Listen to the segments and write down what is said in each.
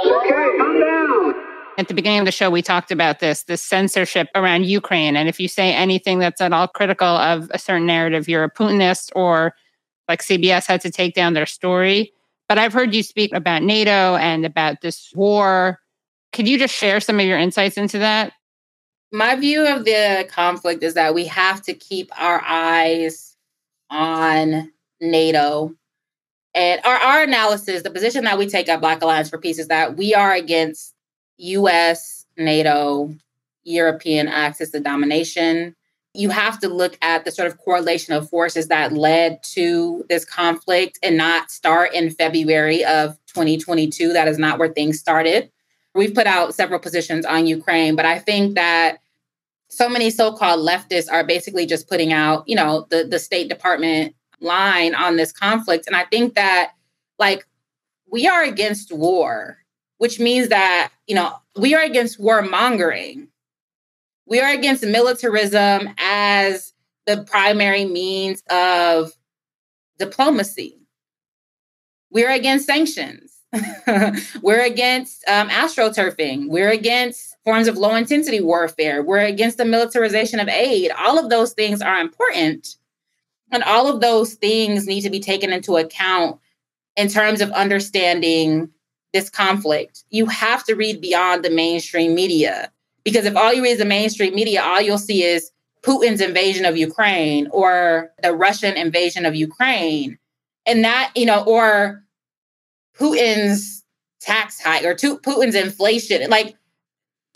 Okay, calm down. At the beginning of the show, we talked about this censorship around Ukraine. And if you say anything that's at all critical of a certain narrative, you're a Putinist, or like CBS had to take down their story. But I've heard you speak about NATO and about this war. Could you just share some of your insights into that? My view of the conflict is that we have to keep our eyes on NATO. And our analysis, the position that we take at Black Alliance for Peace is that we are against U.S., NATO, European axis of domination. You have to look at the sort of correlation of forces that led to this conflict and not start in February of 2022. That is not where things started. We've put out several positions on Ukraine, but I think that so many so-called leftists are basically just putting out, the State Department line on this conflict. And I think that, we are against war, which means that, we are against warmongering. We are against militarism as the primary means of diplomacy. We're against sanctions. We're against astroturfing. We're against forms of low-intensity warfare. We're against the militarization of aid. All of those things are important. And all of those things need to be taken into account in terms of understanding this conflict. You have to read beyond the mainstream media. Because if all you read is the mainstream media, all you'll see is Putin's invasion of Ukraine or the Russian invasion of Ukraine. And that, or Putin's tax hike or Putin's inflation.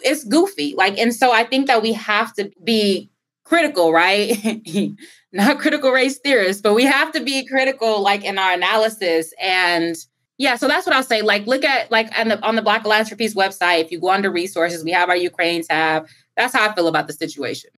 It's goofy. And so I think that we have to be critical, right? Not critical race theorists, but we have to be critical, in our analysis. And yeah, so that's what I'll say. Look at on the Black Alliance for Peace website. If you go under resources, we have our Ukraine tab. That's how I feel about the situation.